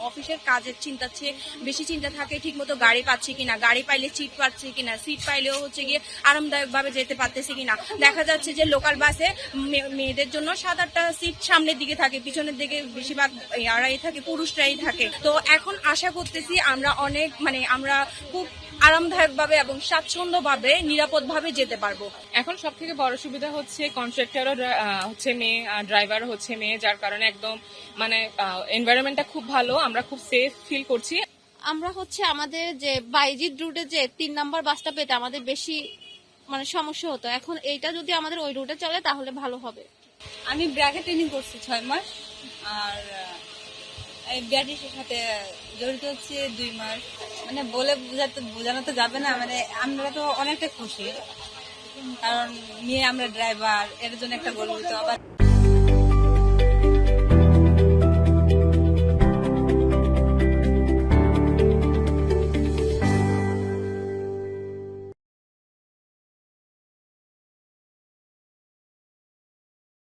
অফিসের কাজের চিন্তা চেয়ে বেশি চিন্তা থাকে ঠিক মতো গাড়ি পাচ্ছি কিনা, গাড়ি পাইলে সিট পাচ্ছি কিনা, সিট পাইলেও হচ্ছে গিয়ে আরামদায়ক ভাবে যেতে পারতেছি কিনা। দেখা যাচ্ছে যে লোকাল বাসে মেয়েদের জন্য 7-8টা সিট সামনের দিকে থাকে, পিছনের দিকে বেশিরভাগ ইয়ারাই থাকে, পুরুষরাই থাকে। তো এখন আশা করতেছি আমরা অনেক আমরা খুব আরামদায়ক ভাবে এবং স্বাচ্ছন্দ্য ভাবে নিরাপদ ভাবে যেতে পারবো। এখন সব থেকে বড় সুবিধা হচ্ছে কন্ট্রাক্টরও হচ্ছে মেয়ে, ড্রাইভার হচ্ছে মেয়ে, যার কারণে একদম এনভায়রনমেন্টটা খুব ভালো, আমরা খুব সেফ ফিল করছি। আমরা হচ্ছে আমাদের যে বাইজিৎ রুটে যে 3 নাম্বার বাসটা পেতে আমাদের বেশি সমস্যা হতো, এখন এইটা যদি আমাদের ওই রুটে চলে তাহলে ভালো হবে। আমি ব্র্যাকে ট্রেনিং করছি 6 মাস, আর এই বিআরটিসির সাথে জড়িত হচ্ছে 2 মাস। বলে বোঝানো তো যাবে না, আমরা তো অনেকটা খুশি, কারণ নিয়ে আমরা ড্রাইভার, এর জন্য একটা গর্বিত। আবার